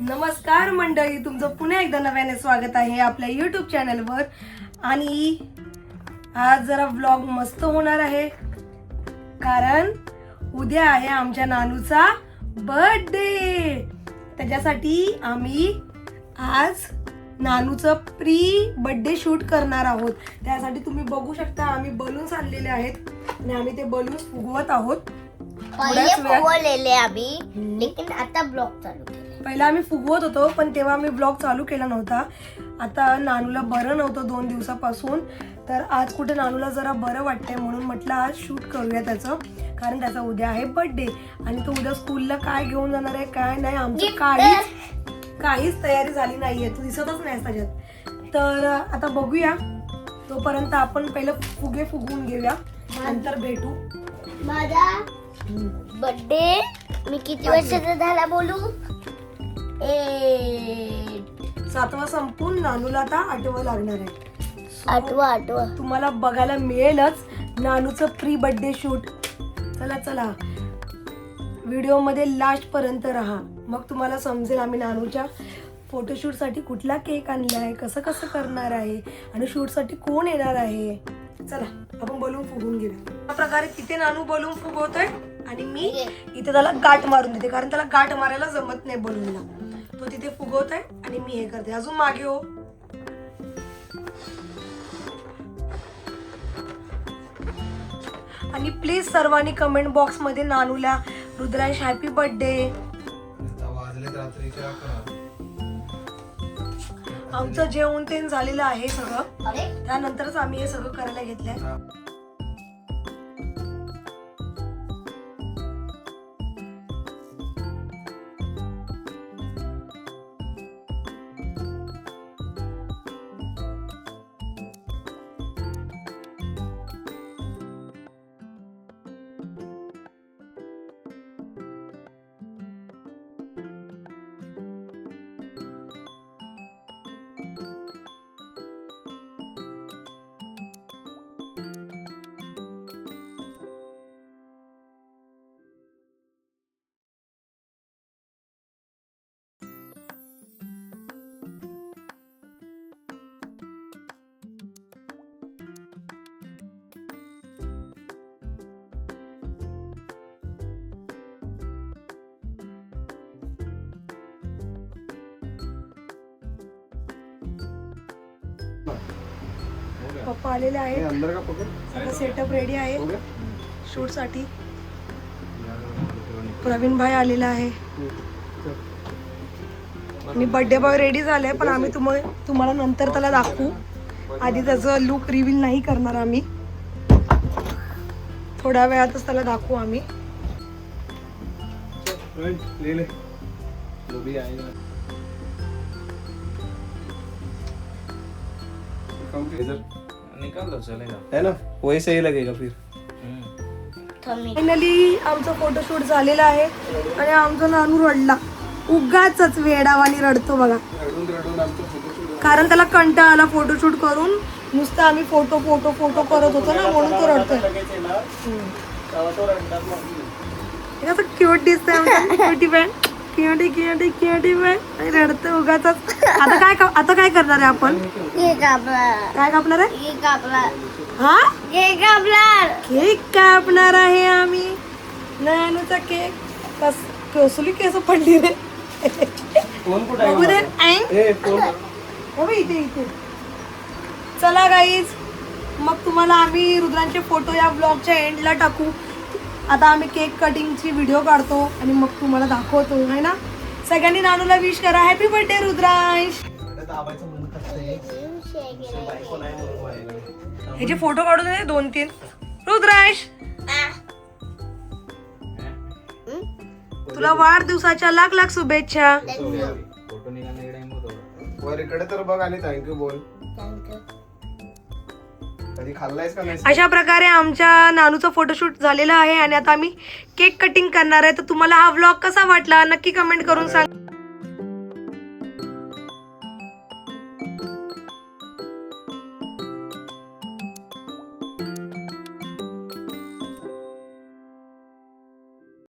नमस्कार मंडळी, तुमचं पुन्हा एकदा नव्याने स्वागत आहे आपल्या यूट्यूब चॅनलवर. आणि आज जरा व्लॉग मस्त होणार आहे कारण उद्या आहे आमच्या नानूचा बर्थडे. त्याच्यासाठी आम्ही आज नानूचं प्री बर्थडे शूट करणार आहोत. त्यासाठी तुम्ही बघू शकता आम्ही बलून्स आणलेले आहेत आणि आम्ही ते बलून्स फुगवत आहोत. पहिला आम्ही फुगवत होतो पण तेव्हा आम्ही ब्लॉग चालू केला नव्हता. आता नानूला बरं नव्हतं 2 दिवसापासून, तर आज कुठे नानूला जरा बरं वाटतंय म्हणून म्हटलं आज शूट करूया त्याचं, कारण त्याचा उद्या आहे बर्थडे. आणि तो उद्या स्कूलला काय घेऊन जाणार आहे काय नाही आमची काहीच तयारी झाली नाहीये. तू दिसतच नाही त्याच्यात. तर आता बघूया. तोपर्यंत आपण पहिलं फुगे फुगवून घेऊया, नंतर भेटू. माझा बर्थडे मी किती वर्षाचा झाला बोलू? 7वा संपून नानूला आता 8वं लागणार आहे. 8वा तुम्हाला बघायला मिळेलच नानूचं प्री बर्थडे शूट. चला व्हिडिओ मध्ये लास्ट पर्यंत राहा, मग तुम्हाला समजेल आम्ही नानूच्या फोटोशूट साठी कुठला केक आणलाय, कसं कसं करणार आहे आणि शूट साठी कोण येणार आहे. चला आपण बलून फुगवून घेऊया. अशा प्रकारे तिथे नानू बलून फुगवतोय आणि मी इथे त्याला गाठ मारून देते, कारण त्याला गाठ मारायला जमत नाही बलूनला. तो तिथे फुगवतोय आणि मी हे करते. अजून मागे हो. आणि प्लीज सर्वांनी कमेंट बॉक्स मध्ये नानूला रुद्रांश हॅपी बर्थडे. आमचं जेवण ते झालेलं आहे सगळं, त्यानंतरच आम्ही हे सगळं करायला घेतलंय. पप्पा आलेले आहेत, सगळं सेटअप रेडी आहे शूट साठी. प्रवीण भाई आलेला आहे आणि बर्थडे बॉय रेडी झालाय, पण आम्ही तुम्हाला नंतर त्याला दाखवू. आधी त्याचं लुक रिव्हील नाही करणार आम्ही, थोड्या वेळातच त्याला दाखवू आम्ही. निकाल लो चलेगा, है ना, वही सही लगेगा फिर. फायनली आमचं फोटोशूट झालेलं आहे आणि आमचा नानू रडला. उगाच वेडावानी रडतो बघा, कारण त्याला कंटाळा आला फोटोशूट करून. नुसतं आम्ही फोटो करत होतो ना, म्हणून तो रडतोय. क्यूट दिसतंय क्युटी बँड, क्युटी बँड रडतोय उगाच. आता काय करणार आहे आपण? काय कापणार आहे? हा केक कापणार आहे आम्ही. नानूचा केक. कसली केस पडली रे. बघू दे. इथे चला गाईज, मग तुम्हाला आम्ही रुद्रांचे फोटो या ब्लॉगच्या एंडला टाकू. आता आम्ही केक कटिंगची व्हिडिओ काढतो आणि मग तुम्हाला दाखवतो, है ना. सगळ्यांनी नानूला विश करा हॅपी बर्थडे रुद्रांश. ह्याचे फोटो काढून दे 2-3. रुद्रांश तुला वाढदिवसाच्या लाख शुभेच्छा. इकडे तर बघ आणि थँक्यू बोल. कधी खाल्लायस का नाही? अशा प्रकारे आमच्या नानूचा फोटोशूट झालेला आहे आणि आता आम्ही केक कटिंग करणार आहे. तर तुम्हाला हा व्लॉग कसा वाटला नक्की कमेंट करून सांग.